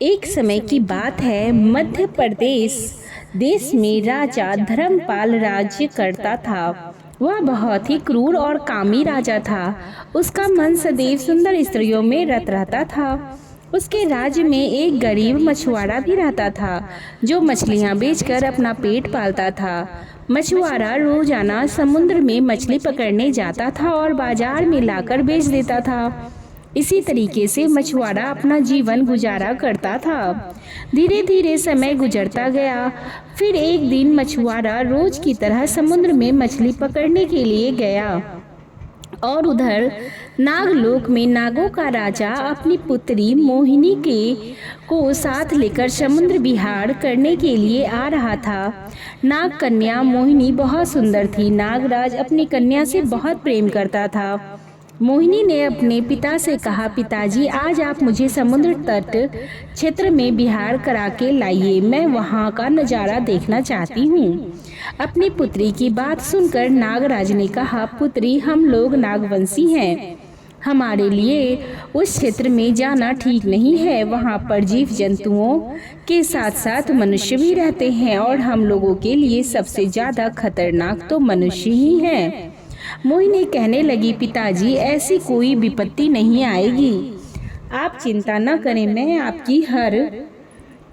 एक समय की बात है, मध्य प्रदेश देश में राजा धर्मपाल राज्य करता था। वह बहुत ही क्रूर और कामी राजा था। उसका मन सदैव सुंदर स्त्रियों में रत रहता था। उसके राज्य में एक गरीब मछुआरा भी रहता था, जो मछलियां बेचकर अपना पेट पालता था। मछुआरा रोजाना समुद्र में मछली पकड़ने जाता था और बाजार में लाकर बेच देता था। इसी तरीके से मछुआरा अपना जीवन गुजारा करता था। धीरे धीरे समय गुजरता गया। फिर एक दिन मछुआरा रोज की तरह समुद्र में मछली पकड़ने के लिए गया और उधर नागलोक में नागों का राजा अपनी पुत्री मोहिनी को साथ लेकर समुद्र विहार करने के लिए आ रहा था। नाग कन्या मोहिनी बहुत सुंदर थी। नागराज अपनी कन्या से बहुत प्रेम करता था। मोहिनी ने अपने पिता से कहा, पिताजी, आज आप मुझे समुद्र तट क्षेत्र में विहार करा के लाइए। मैं वहाँ का नज़ारा देखना चाहती हूँ। अपनी पुत्री की बात सुनकर नागराज ने कहा, पुत्री, हम लोग नागवंशी हैं। हमारे लिए उस क्षेत्र में जाना ठीक नहीं है। वहाँ पर जीव जंतुओं के साथ साथ मनुष्य भी रहते हैं और हम लोगों के लिए सबसे ज़्यादा खतरनाक तो मनुष्य ही हैं। मोहिनी कहने लगी, पिताजी, ऐसी कोई विपत्ति नहीं आएगी। आप चिंता न करें, मैं आपकी हर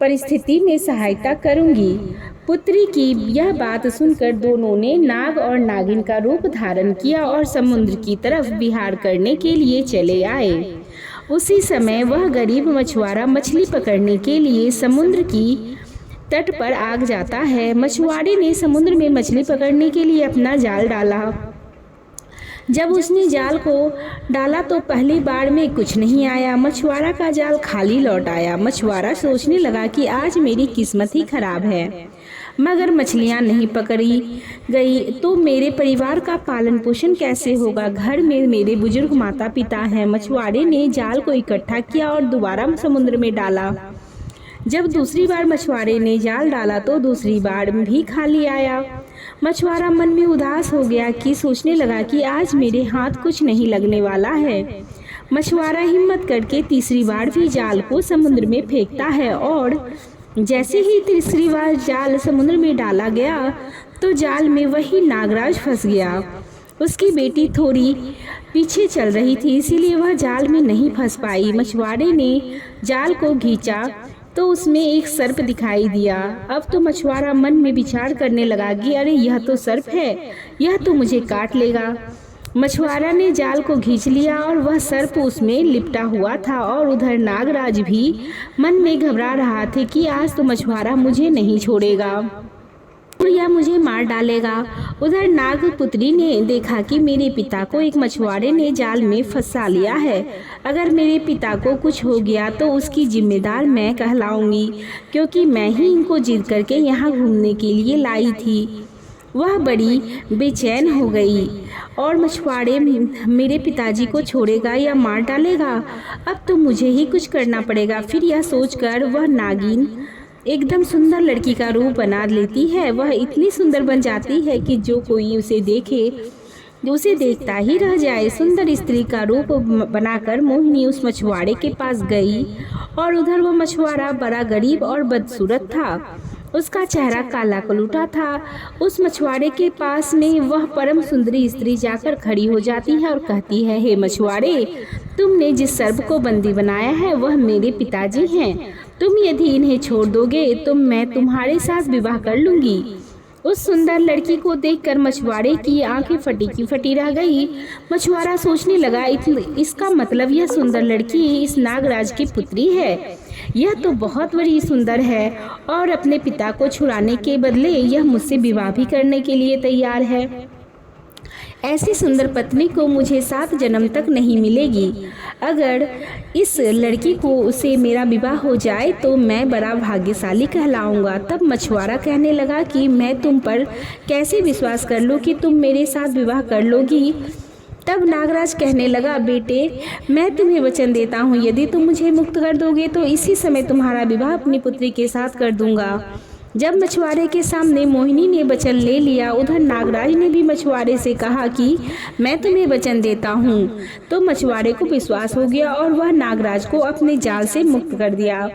परिस्थिति में सहायता करूंगी। पुत्री की यह बात सुनकर दोनों ने नाग और नागिन का रूप धारण किया और समुद्र की तरफ विहार करने के लिए चले आए। उसी समय वह गरीब मछुआरा मछली पकड़ने के लिए समुद्र की तट पर आ जाता है। मछुआरे ने समुद्र में मछली पकड़ने के लिए अपना जाल डाला। जब उसने जाल को डाला तो पहली बार में कुछ नहीं आया। मछुआरा का जाल खाली लौट आया। मछुआरा सोचने लगा कि आज मेरी किस्मत ही खराब है। मगर मछलियां नहीं पकड़ी गई तो मेरे परिवार का पालन पोषण कैसे होगा? घर में मेरे बुजुर्ग माता पिता हैं। मछुआरे ने जाल को इकट्ठा किया और दोबारा समुद्र में डाला। जब दूसरी बार मछुआरे ने जाल डाला तो दूसरी बार भी खाली आया। मछुआरा मन में उदास हो गया कि सोचने लगा कि आज मेरे हाथ कुछ नहीं लगने वाला है। मछुआरा हिम्मत करके तीसरी बार भी जाल को समुद्र में फेंकता है और जैसे ही तीसरी बार जाल समुद्र में डाला गया तो जाल में वही नागराज फंस गया। उसकी बेटी थोड़ी पीछे चल रही थी, इसीलिए वह जाल में नहीं फंस पाई। मछुआरे ने जाल को खींचा तो उसमें एक सर्प दिखाई दिया। अब तो मछुआरा मन में विचार करने लगा कि अरे, यह तो सर्प है, यह तो मुझे काट लेगा। मछुआरा ने जाल को खींच लिया और वह सर्प उसमें लिपटा हुआ था। और उधर नागराज भी मन में घबरा रहा थे कि आज तो मछुआरा मुझे नहीं छोड़ेगा या मुझे मार डालेगा। उधर नागपुत्री ने देखा कि मेरे पिता को एक मछुआरे ने जाल में फंसा लिया है। अगर मेरे पिता को कुछ हो गया तो उसकी जिम्मेदार मैं कहलाऊंगी, क्योंकि मैं ही इनको जिद करके यहाँ घूमने के लिए लाई थी। वह बड़ी बेचैन हो गई और मछुआरे मेरे पिताजी को छोड़ेगा या मार डालेगा? अब तो मुझे ही कुछ करना पड़ेगा। फिर यह सोचकर वह नागिन एकदम सुंदर लड़की का रूप बना लेती है। वह इतनी सुंदर बन जाती है कि जो कोई उसे देखे उसे देखता ही रह जाए। सुंदर स्त्री का रूप बनाकर मोहिनी उस मछुआरे के पास गई और उधर वह मछुआरा बड़ा गरीब और बदसूरत था। उसका चेहरा काला कलूटा था। उस मछुआरे के पास में वह परम सुंदरी स्त्री जाकर खड़ी हो जाती है और कहती है, हे मछुआरे, तुमने जिस सर्प को बंदी बनाया है वह मेरे पिताजी हैं। तुम यदि इन्हें छोड़ दोगे तो मैं तुम्हारे साथ विवाह कर लूंगी। उस सुंदर लड़की को देखकर मछुआरे की आंखें फटी की फटी रह गई। मछुआरा सोचने लगा, इसका मतलब यह सुंदर लड़की इस नागराज की पुत्री है। यह तो बहुत बड़ी सुंदर है और अपने पिता को छुड़ाने के बदले यह मुझसे विवाह भी करने के लिए तैयार है। ऐसी सुंदर पत्नी को मुझे 7 जन्म तक नहीं मिलेगी। अगर इस लड़की को से मेरा विवाह हो जाए तो मैं बड़ा भाग्यशाली कहलाऊंगा। तब मछुआरा कहने लगा कि मैं तुम पर कैसे विश्वास कर लूँ कि तुम मेरे साथ विवाह कर लोगी? तब नागराज कहने लगा, बेटे, मैं तुम्हें वचन देता हूँ, यदि तुम मुझे मुक्त कर दोगे तो इसी समय तुम्हारा विवाह अपनी पुत्री के साथ कर दूंगा। जब मछुआरे के सामने मोहिनी ने वचन ले लिया, उधर नागराज ने भी मछुआरे से कहा कि मैं तुम्हें वचन देता हूँ। तो मछुआरे को विश्वास हो गया और वह नागराज को अपने जाल से मुक्त कर दिया।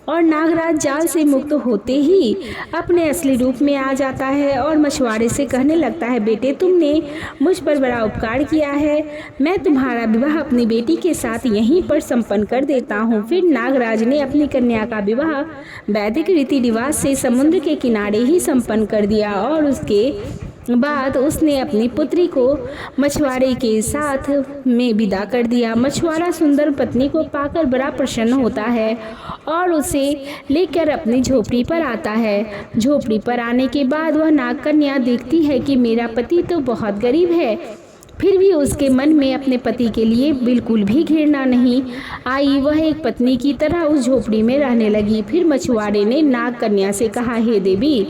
और नागराज जाल से मुक्त होते ही अपने असली रूप में आ जाता है और मछुआरे से कहने लगता है, बेटे तुमने मुझ पर बड़ा उपकार किया है, मैं तुम्हारा विवाह अपनी बेटी के साथ यहीं पर संपन्न कर देता हूँ। फिर नागराज ने अपनी कन्या का विवाह वैदिक रीति रिवाज से समुद्र के किनारे ही संपन्न कर दिया और उसके बाद उसने अपनी पुत्री को मछुआरे के साथ में विदा कर दिया। मछुआरा सुंदर पत्नी को पाकर बड़ा प्रसन्न होता है और उसे लेकर अपनी झोपड़ी पर आता है। झोपड़ी पर आने के बाद वह नागकन्या देखती है कि मेरा पति तो बहुत गरीब है, फिर भी उसके मन में अपने पति के लिए बिल्कुल भी घृणा नहीं आई। वह एक पत्नी की तरह उस झोपड़ी में रहने लगी। फिर मछुआरे ने नागकन्या से कहा, हे देवी,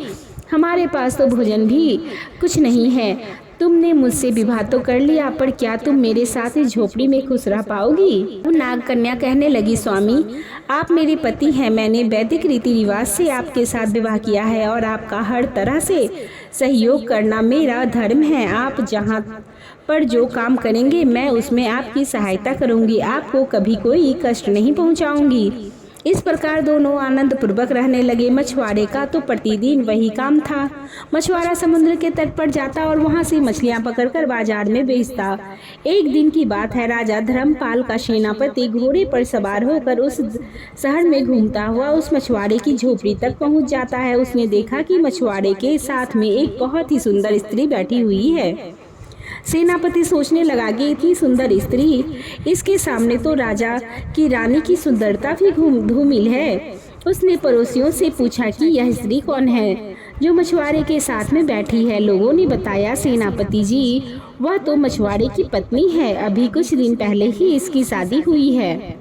हमारे पास तो भोजन भी कुछ नहीं है, तुमने मुझसे विवाह तो कर लिया, पर क्या तुम मेरे साथ इस झोपड़ी में खुश रह पाओगी? नागकन्या कहने लगी, स्वामी, आप मेरे पति हैं, मैंने वैदिक रीति रिवाज से आपके साथ विवाह किया है और आपका हर तरह से सहयोग करना मेरा धर्म है। आप जहाँ पर जो काम करेंगे मैं उसमें आपकी सहायता करूँगी, आपको कभी कोई कष्ट नहीं पहुँचाऊँगी। इस प्रकार दोनों आनंद पूर्वक रहने लगे। मछुआरे का तो प्रतिदिन वही काम था। मछुआरा समुद्र के तट पर जाता और वहां से मछलियां पकड़कर बाजार में बेचता। एक दिन की बात है, राजा धर्मपाल का सेनापति घोड़े पर सवार होकर उस शहर में घूमता हुआ उस मछुआरे की झोपड़ी तक पहुंच जाता है। उसने देखा कि मछुआरे के साथ में एक बहुत ही सुंदर स्त्री बैठी हुई है। सेनापति सोचने लगा कि इतनी सुंदर स्त्री, इसके सामने तो राजा की रानी की सुंदरता भी धूमिल है। उसने पड़ोसियों से पूछा कि यह स्त्री कौन है जो मछुआरे के साथ में बैठी है। लोगों ने बताया, सेनापति जी, वह तो मछुआरे की पत्नी है, अभी कुछ दिन पहले ही इसकी शादी हुई है।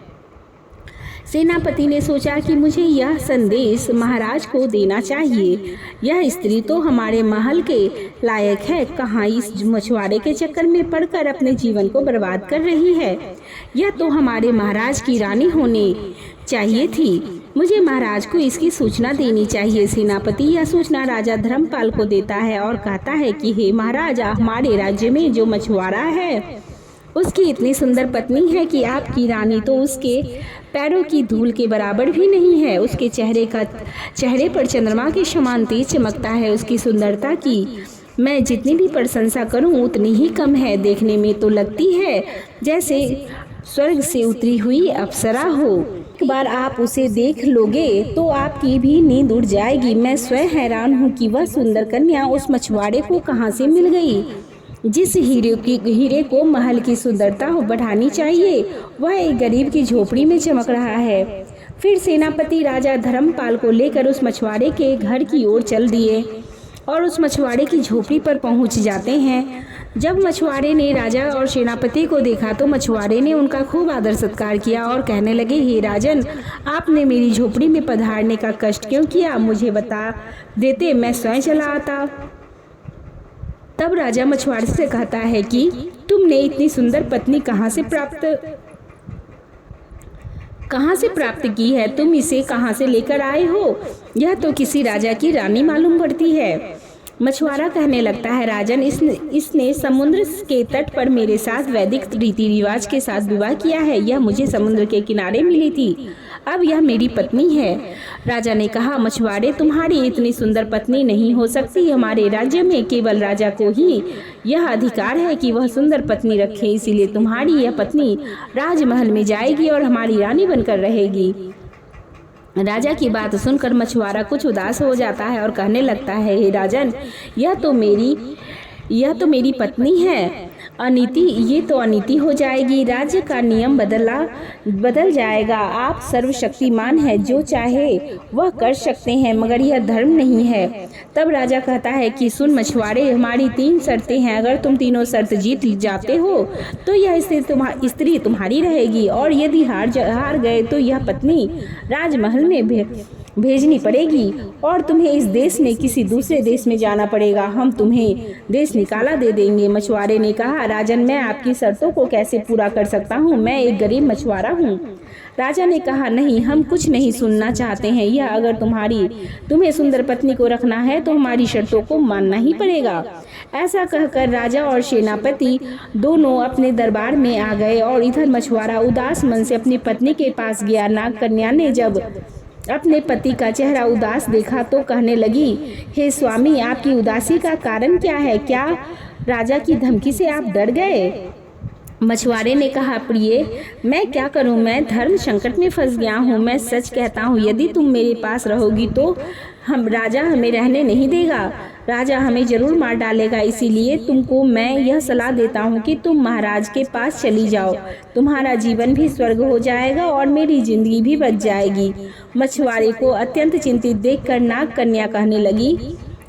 सेनापति ने सोचा कि मुझे यह संदेश महाराज को देना चाहिए। यह स्त्री तो हमारे महल के लायक है, कहाँ इस मछुआरे के चक्कर में पड़कर अपने जीवन को बर्बाद कर रही है। यह तो हमारे महाराज की रानी होनी चाहिए थी। मुझे महाराज को इसकी सूचना देनी चाहिए। सेनापति यह सूचना राजा धर्मपाल को देता है और कहता है कि हे महाराज, हमारे राज्य में जो मछुआरा है उसकी इतनी सुंदर पत्नी है कि आपकी रानी तो उसके पैरों की धूल के बराबर भी नहीं है। उसके चेहरे पर चंद्रमा के समान तेज चमकता है। उसकी सुंदरता की मैं जितनी भी प्रशंसा करूं उतनी ही कम है। देखने में तो लगती है जैसे स्वर्ग से उतरी हुई अप्सरा हो। एक बार आप उसे देख लोगे तो आपकी भी नींद उड़ जाएगी। मैं स्वयं हैरान हूँ कि वह सुंदर कन्या उस मछुआरे को कहाँ से मिल गई। जिस हीरे को महल की सुंदरता बढ़ानी चाहिए, वह एक गरीब की झोपड़ी में चमक रहा है। फिर सेनापति राजा धर्मपाल को लेकर उस मछुआरे के घर की ओर चल दिए और उस मछुआरे की झोपड़ी पर पहुंच जाते हैं। जब मछुआरे ने राजा और सेनापति को देखा तो मछुआरे ने उनका खूब आदर सत्कार किया और कहने लगे, हे राजन, आपने मेरी झोपड़ी में पधारने का कष्ट क्यों किया? मुझे बता देते, मैं स्वयं चला आता। तब राजा मछुआरे से कहता है कि तुमने इतनी सुंदर पत्नी कहाँ से प्राप्त की है? तुम इसे कहाँ से लेकर आए हो? यह तो किसी राजा की रानी मालूम पड़ती है। मछुआरा कहने लगता है, राजन, इसने समुद्र के तट पर मेरे साथ वैदिक रीति रिवाज के साथ विवाह किया है। यह मुझे समुद्र के किनारे मिली थी, अब यह मेरी पत्नी है। राजा ने कहा, मछुआरे, तुम्हारी इतनी सुंदर पत्नी नहीं हो सकती। हमारे राज्य में केवल राजा को ही यह अधिकार है कि वह सुंदर पत्नी रखे, इसीलिए तुम्हारी यह पत्नी राजमहल में जाएगी और हमारी रानी बनकर रहेगी। राजा की बात सुनकर मछुआरा कुछ उदास हो जाता है और कहने लगता है, हे राजन, यह तो मेरी पत्नी है। ये तो अनीति हो जाएगी। राज्य का नियम बदल जाएगा। आप सर्वशक्तिमान हैं, जो चाहे वह कर सकते हैं, मगर यह धर्म नहीं है। तब राजा कहता है कि सुन मछुआरे, हमारी 3 शर्तें हैं। अगर तुम तीनों शर्त जीत जाते हो तो यह स्त्री तुम्हारी रहेगी, और यदि हार गए तो यह पत्नी राजमहल में भेजनी पड़ेगी और तुम्हें इस देश में किसी दूसरे देश में जाना पड़ेगा। हम तुम्हें देश निकाला दे देंगे। मछुआरे ने कहा, राजन, मैं आपकी शर्तों को कैसे पूरा कर सकता हूँ? मैं एक गरीब मछुआरा हूँ। राजा ने कहा, नहीं, हम कुछ नहीं सुनना चाहते हैं। यह अगर तुम्हें सुंदर पत्नी को रखना है तो हमारी शर्तों को मानना ही पड़ेगा। ऐसा कहकर राजा और सेनापति दोनों अपने दरबार में आ गए और इधर मछुआरा उदास मन से अपनी पत्नी के पास गया। नागकन्या ने जब अपने पति का चेहरा उदास देखा तो कहने लगी, हे स्वामी, आपकी उदासी का कारण क्या है? क्या राजा की धमकी से आप डर गए? मछुआरे ने कहा, प्रिय, मैं क्या करूं? मैं धर्म संकट में फंस गया हूं। मैं सच कहता हूं, यदि तुम मेरे पास रहोगी तो राजा हमें रहने नहीं देगा। राजा हमें जरूर मार डालेगा। इसीलिए तुमको मैं यह सलाह देता हूँ कि तुम महाराज के पास चली जाओ। तुम्हारा जीवन भी स्वर्ग हो जाएगा और मेरी जिंदगी भी बच जाएगी। मछुआरे को अत्यंत चिंतित देखकर नाग कन्या कहने लगी,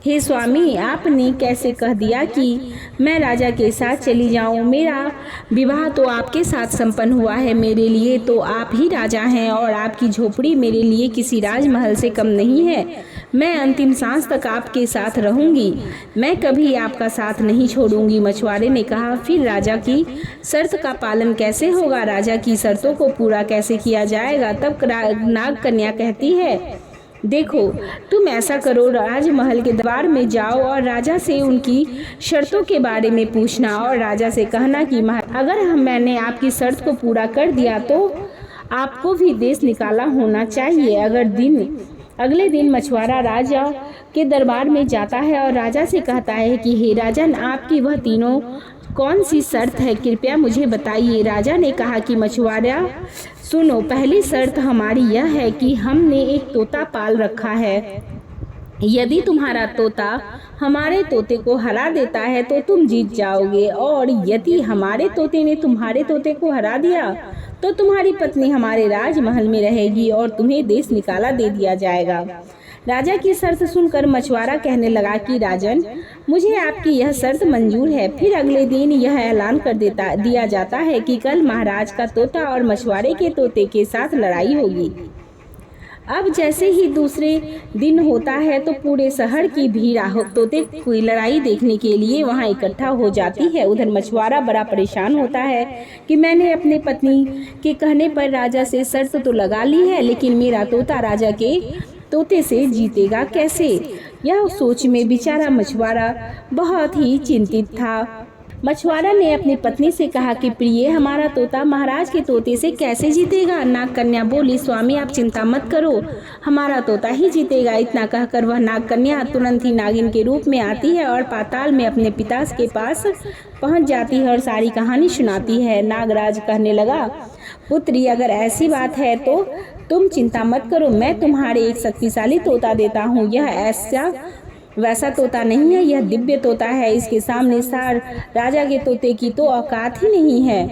हे स्वामी, आपने कैसे कह दिया कि मैं राजा के साथ चली जाऊं? मेरा विवाह तो आपके साथ संपन्न हुआ है। मेरे लिए तो आप ही राजा हैं और आपकी झोपड़ी मेरे लिए किसी राजमहल से कम नहीं है। मैं अंतिम सांस तक आपके साथ रहूंगी। मैं कभी आपका साथ नहीं छोड़ूंगी। मछुआरे ने कहा, फिर राजा की शर्त का पालन कैसे होगा? राजा की शर्तों को पूरा कैसे किया जाएगा? तब नाग कन्या कहती है, देखो, तुम ऐसा करो, राजमहल के दरबार में जाओ और राजा से उनकी शर्तों के बारे में पूछना और राजा से कहना कि अगर मैंने आपकी शर्त को पूरा कर दिया तो आपको भी देश निकाला होना चाहिए। अगले दिन मछुआरा राजा के दरबार में जाता है और राजा से कहता है कि हे राजन, आपकी वह तीनों कौन सी शर्त है? कृपया मुझे बताइए। राजा ने कहा कि मछुआरा, सुनो, पहली शर्त हमारी यह है कि हमने एक तोता पाल रखा है। यदि तुम्हारा तोता हमारे तोते को हरा देता है तो तुम जीत जाओगे, और यदि हमारे तोते ने तुम्हारे तोते को हरा दिया तो तुम्हारी पत्नी हमारे राजमहल में रहेगी और तुम्हें देश निकाला दे दिया जाएगा। राजा की शर्त सुनकर मछुआरा कहने लगा कि राजन, मुझे आपकी यह शर्त मंजूर है। फिर अगले दिन यह ऐलान कर दिया जाता है कि कल महाराज का तोता और मछुआरे के तोते के साथ लड़ाई होगी। अब जैसे ही दूसरे दिन होता है तो पूरे शहर की भीड़ तोते की लड़ाई देखने के लिए वहां इकट्ठा हो जाती है। उधर मछुआरा बड़ा परेशान होता है कि मैंने अपने पत्नी के कहने पर राजा से शर्त तो लगा ली है, लेकिन मेरा तोता राजा के तोते से जीतेगा कैसे? यह सोच में बेचारा मछुआरा बहुत ही चिंतित था। मछुआरा ने अपनी पत्नी से कहा कि प्रिय, हमारा तोता महाराज के तोते से कैसे जीतेगा? नाग कन्या बोली, स्वामी, आप चिंता मत करो, हमारा तोता ही जीतेगा। इतना कहकर वह नाग कन्या तुरंत ही नागिन के रूप में आती है और पाताल में अपने पिता के पास पहुंच जाती है और सारी कहानी सुनाती है। नागराज कहने लगा, पुत्री, अगर ऐसी बात है तो तुम चिंता मत करो, मैं तुम्हारे एक शक्तिशाली तोता देता हूँ। यह वैसा तोता नहीं है, यह दिव्य तोता है। इसके सामने राजा के तोते की तो औकात ही नहीं है।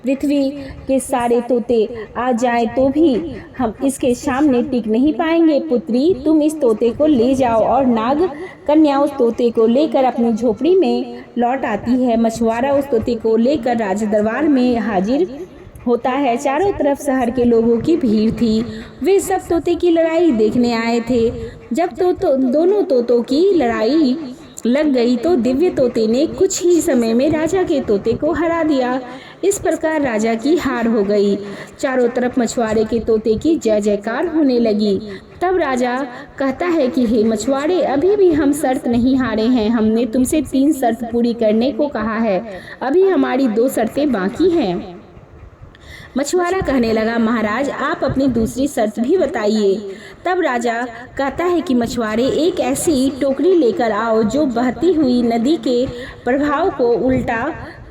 पृथ्वी के सारे तोते आ जाए तो भी हम इसके सामने टिक नहीं पाएंगे। पुत्री, तुम इस तोते को ले जाओ। और नाग कन्या उस तोते को लेकर अपनी झोपड़ी में लौट आती है। मछुआरा उस तोते को लेकर राज दरबार में हाजिर होता है। चारों तरफ शहर के लोगों की भीड़ थी। वे सब तोते की लड़ाई देखने आए थे। जब दोनों तोतों की लड़ाई लग गई तो दिव्य तोते ने कुछ ही समय में राजा के तोते को हरा दिया। इस प्रकार राजा की हार हो गई। चारों तरफ मछुआरे के तोते की जय जयकार होने लगी। तब राजा कहता है कि हे मछुआरे, अभी भी हम शर्त नहीं हारे हैं। हमने तुमसे 3 शर्त पूरी करने को कहा है, अभी हमारी 2 शर्तें बाकी हैं। मछुआरा कहने लगा, महाराज, आप अपनी दूसरी शर्त भी बताइए। तब राजा कहता है कि मछुआरे, एक ऐसी टोकरी लेकर आओ जो बहती हुई नदी के प्रभाव को उल्टा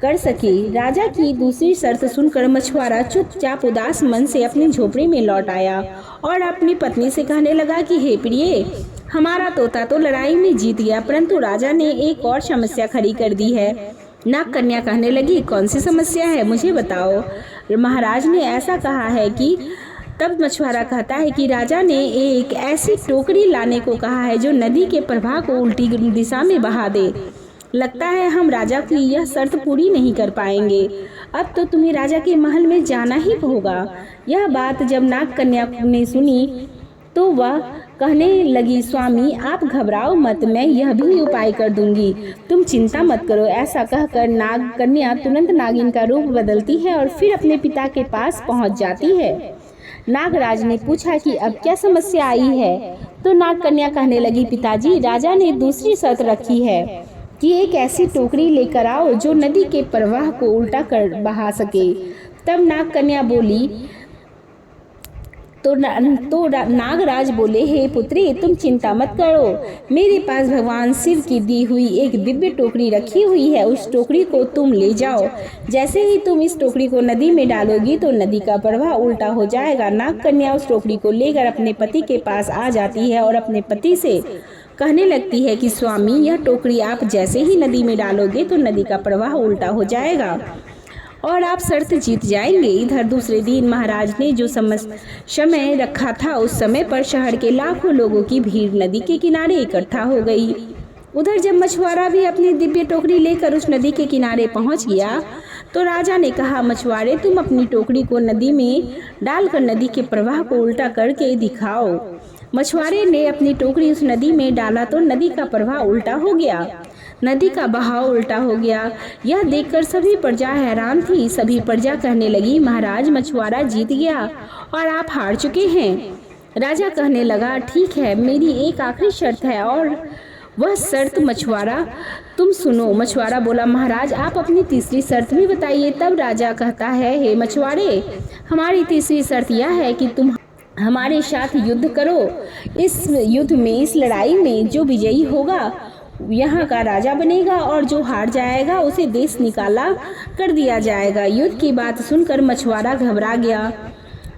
कर सके। राजा की दूसरी शर्त सुनकर मछुआरा चुपचाप उदास मन से अपनी झोपड़ी में लौट आया और अपनी पत्नी से कहने लगा कि हे प्रिय, हमारा तोता तो लड़ाई में जीत गया, परंतु राजा ने एक और समस्या खड़ी कर दी है। नाग कन्या कहने लगी, कौन सी समस्या है, मुझे बताओ। महाराज ने ऐसा कहा है कि तब मछुआरा कहता है कि राजा ने एक ऐसी टोकरी लाने को कहा है जो नदी के प्रवाह को उल्टी दिशा में बहा दे। लगता है हम राजा की यह शर्त पूरी नहीं कर पाएंगे। अब तो तुम्हें राजा के महल में जाना ही होगा। यह बात जब नाग कन्या ने सुनी तो वह कहने लगी, स्वामी, आप घबराओ मत, मैं यह भी उपाय कर दूंगी, तुम चिंता मत करो। ऐसा कहकर नाग कन्या तुरंत नागिन का रूप बदलती है और फिर अपने पिता के पास पहुंच जाती है। नागराज ने पूछा कि अब क्या समस्या आई है? तो नाग कन्या कहने लगी, पिताजी, राजा ने दूसरी शर्त रखी है कि एक ऐसी टोकरी लेकर आओ जो नदी के प्रवाह को उल्टा कर बहा सके। तब नाग कन्या बोली, नागराज बोले, हे पुत्री, तुम चिंता मत करो, मेरे पास भगवान शिव की दी हुई एक दिव्य टोकरी रखी हुई है, उस टोकरी को तुम ले जाओ। जैसे ही तुम इस टोकरी को नदी में डालोगी तो नदी का प्रवाह उल्टा हो जाएगा। नाग कन्या उस टोकरी को लेकर अपने पति के पास आ जाती है और अपने पति से कहने लगती है कि स्वामी, यह टोकरी आप जैसे ही नदी में डालोगे तो नदी का प्रवाह उल्टा हो जाएगा और आप शर्त जीत जाएंगे। इधर दूसरे दिन महाराज ने जो समय रखा था, उस समय पर शहर के लाखों लोगों की भीड़ नदी के किनारे इकट्ठा हो गई। उधर जब मछुआरा भी अपनी दिव्य टोकरी लेकर उस नदी के किनारे पहुंच गया तो राजा ने कहा, मछुआरे, तुम अपनी टोकरी को नदी में डालकर नदी के प्रवाह को उल्टा करके दिखाओ। मछुआरे ने अपनी टोकरी उस नदी में डाला तो नदी का प्रवाह उल्टा हो गया, नदी का बहाव उल्टा हो गया। यह देखकर सभी प्रजा हैरान थी। सभी प्रजा कहने लगी, महाराज, मछुआरा जीत गया और आप हार चुके हैं। राजा कहने लगा, ठीक है, मेरी एक आखिरी शर्त है और वह शर्त मछुआरा तुम सुनो। मछुआरा बोला, महाराज, आप अपनी तीसरी शर्त भी बताइए। तब राजा कहता है, हे मछुआरे, हमारी तीसरी शर्त यह है कि तुम हमारे साथ युद्ध करो। इस युद्ध में, इस लड़ाई में जो विजयी होगा यहाँ का राजा बनेगा और जो हार जाएगा उसे देश निकाला कर दिया जाएगा। युद्ध की बात सुनकर मछुआरा घबरा गया।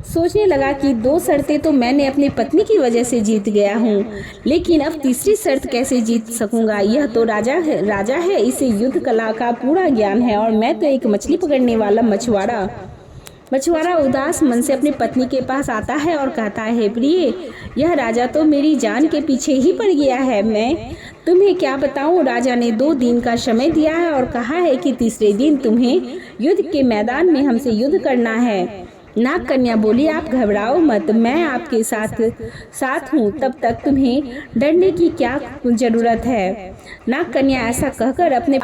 सोचने लगा कि दो शर्तें तो मैंने अपनी पत्नी की वजह से जीत गया हूँ, लेकिन अब तीसरी शर्त कैसे जीत सकूंगा। यह तो राजा है, इसे युद्ध कला का पूरा ज्ञान है और मैं तो एक मछली पकड़ने वाला मछुआरा उदास मन से अपनी पत्नी के पास आता है और कहता है, प्रिय, यह राजा तो मेरी जान के पीछे ही पड़ गया है। मैं तुम्हें क्या बताऊं। राजा ने 2 दिन का समय दिया है और कहा है कि तीसरे दिन तुम्हें युद्ध के मैदान में हमसे युद्ध करना है। नाग कन्या बोली, आप घबराओ मत, मैं आपके साथ हूँ, तब तक तुम्हें डरने की क्या जरूरत है। नाग कन्या ऐसा कहकर अपने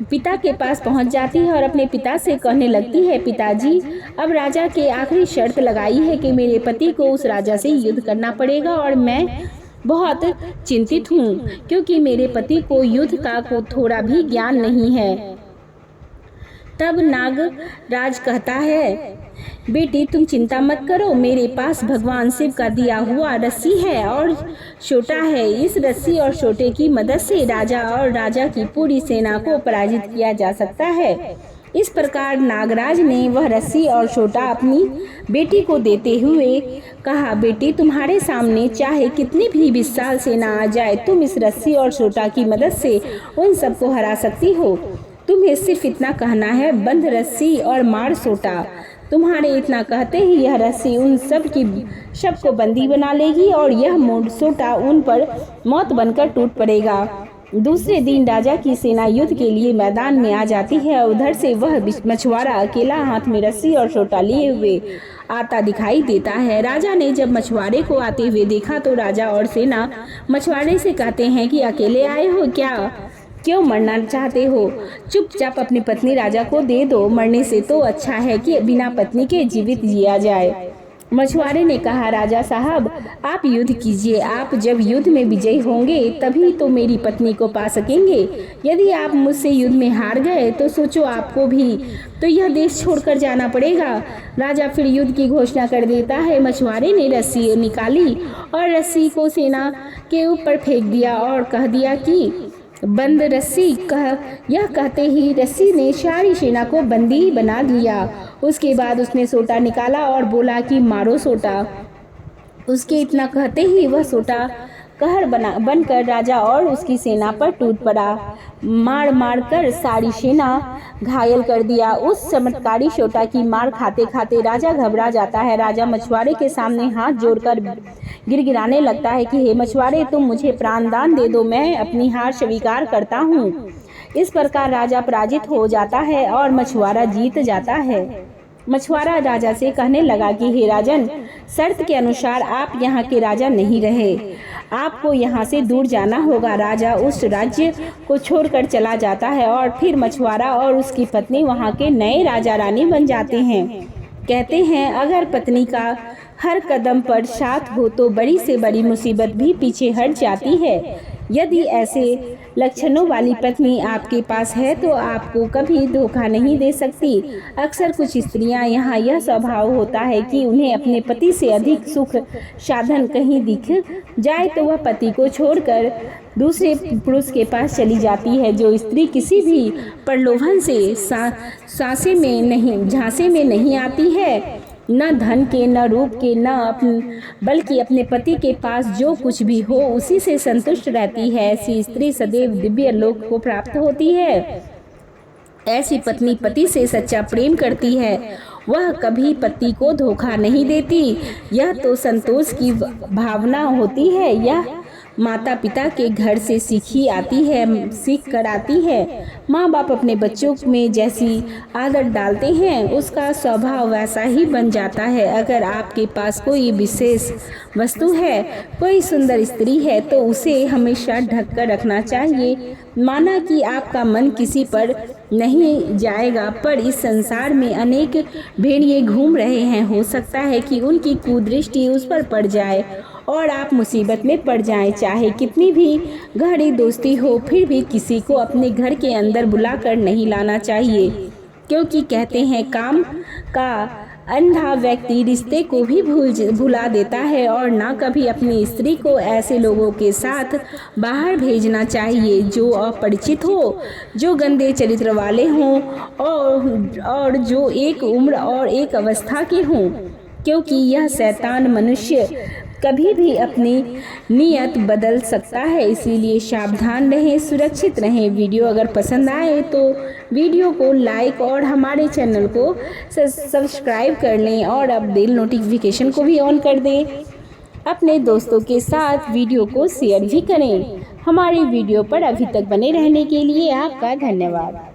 पिता के पास पहुंच जाती है और अपने पिता से कहने लगती है, पिताजी, अब राजा के आखिरी शर्त लगाई है कि मेरे पति को उस राजा से युद्ध करना पड़ेगा और मैं बहुत चिंतित हूँ क्योंकि मेरे पति को युद्ध का थोड़ा भी ज्ञान नहीं है। तब नागराज कहता है, बेटी, तुम चिंता मत करो, मेरे पास भगवान शिव का दिया हुआ रस्सी है और सोटा है। इस रस्सी और सोटे की मदद से राजा और राजा की पूरी सेना को पराजित किया जा सकता है। इस प्रकार नागराज ने वह रस्सी और सोटा अपनी बेटी को देते हुए कहा, बेटी, तुम्हारे सामने चाहे कितनी भी विशाल सेना आ जाए, तुम इस रस्सी और सोटा की मदद से उन सबको हरा सकती हो। तुम्हें सिर्फ इतना कहना है, बंद रस्सी और मार सोटा। तुम्हारे इतना कहते ही यह रस्सी उन सब को बंदी बना लेगी और यह सोटा उन पर मौत बनकर टूट पड़ेगा। दूसरे दिन राजा की सेना युद्ध के लिए मैदान में आ जाती है। उधर से वह मछुआरा अकेला हाथ में रस्सी और सोटा लिए हुए आता दिखाई देता है। राजा ने जब मछुआरे को आते हुए देखा तो राजा और सेना मछुआरे से कहते हैं कि अकेले आए हो क्या? क्यों मरना चाहते हो? चुपचाप अपनी पत्नी राजा को दे दो, मरने से तो अच्छा है कि बिना पत्नी के जीवित जिया जाए। मछुआरे ने कहा, राजा साहब, आप युद्ध कीजिए, आप जब युद्ध में विजयी होंगे तभी तो मेरी पत्नी को पा सकेंगे। यदि आप मुझसे युद्ध में हार गए तो सोचो, आपको भी तो यह देश छोड़कर जाना पड़ेगा। राजा फिर युद्ध की घोषणा कर देता है। मछुआरे ने रस्सी निकाली और रस्सी को सेना के ऊपर फेंक दिया और कह दिया कि बंद रस्सी। यह कहते ही रस्सी ने सारी सेना को बंदी बना लिया। उसके बाद उसने सोटा निकाला और बोला कि मारो सोटा। उसके इतना कहते ही वह सोटा कहर बनकर राजा और उसकी सेना पर टूट पड़ा। मार मार कर सारी सेना घायल कर दिया। उस चमत्कारी सोटा की मार खाते खाते राजा घबरा जाता है। राजा मछुआरे के सामने हाथ जोड़कर गिड़गिड़ाने लगता है कि हे मछुआरे, तुम मुझे प्राणदान दे दो, मैं अपनी हार स्वीकार करता हूँ। इस प्रकार राजा पराजित हो जाता है और मछुआरा जीत जाता है। मछुआरा राजा से कहने लगा कि हे राजन, शर्त के अनुसार आप यहाँ के राजा नहीं रहे, आपको यहाँ से दूर जाना होगा। राजा उस राज्य को छोड़कर चला जाता है और फिर मछुआरा और उसकी पत्नी वहाँ के नए राजा रानी बन जाते हैं। कहते हैं, अगर पत्नी का हर कदम पर साथ हो तो बड़ी से बड़ी मुसीबत भी पीछे हट जाती है। यदि ऐसे लक्षणों वाली पत्नी आपके पास है तो आपको कभी धोखा नहीं दे सकती। अक्सर कुछ स्त्रियां यहाँ यह स्वभाव होता है कि उन्हें अपने पति से अधिक सुख साधन कहीं दिख जाए तो वह पति को छोड़कर दूसरे पुरुष के पास चली जाती है। जो स्त्री किसी भी प्रलोभन से झांसे में नहीं आती है, न धन के, न रूप के, बल्कि अपने पति के पास जो कुछ भी हो उसी से संतुष्ट रहती है, ऐसी स्त्री सदैव दिव्य लोक को प्राप्त होती है। ऐसी पत्नी पति से सच्चा प्रेम करती है, वह कभी पति को धोखा नहीं देती। यह तो संतोष की भावना होती है, यह माता पिता के घर से सीख कर आती है। माँ बाप अपने बच्चों में जैसी आदत डालते हैं उसका स्वभाव वैसा ही बन जाता है। अगर आपके पास कोई विशेष वस्तु है, कोई सुंदर स्त्री है तो उसे हमेशा ढक कर रखना चाहिए। माना कि आपका मन किसी पर नहीं जाएगा, पर इस संसार में अनेक भेड़िए घूम रहे हैं, हो सकता है कि उनकी कुदृष्टि उस पर पड़ जाए और आप मुसीबत में पड़ जाएं। चाहे कितनी भी गहरी दोस्ती हो, फिर भी किसी को अपने घर के अंदर बुलाकर नहीं लाना चाहिए, क्योंकि कहते हैं काम का अंधा व्यक्ति रिश्ते को भी भुला देता है। और ना कभी अपनी स्त्री को ऐसे लोगों के साथ बाहर भेजना चाहिए जो अपरिचित हो, जो गंदे चरित्र वाले हों और जो एक उम्र और एक अवस्था के हों, क्योंकि यह शैतान मनुष्य कभी भी अपनी नीयत बदल सकता है। इसीलिए सावधान रहें, सुरक्षित रहें। वीडियो अगर पसंद आए तो वीडियो को लाइक और हमारे चैनल को सब्सक्राइब कर लें और अब बेल नोटिफिकेशन को भी ऑन कर दें। अपने दोस्तों के साथ वीडियो को शेयर भी करें। हमारी वीडियो पर अभी तक बने रहने के लिए आपका धन्यवाद।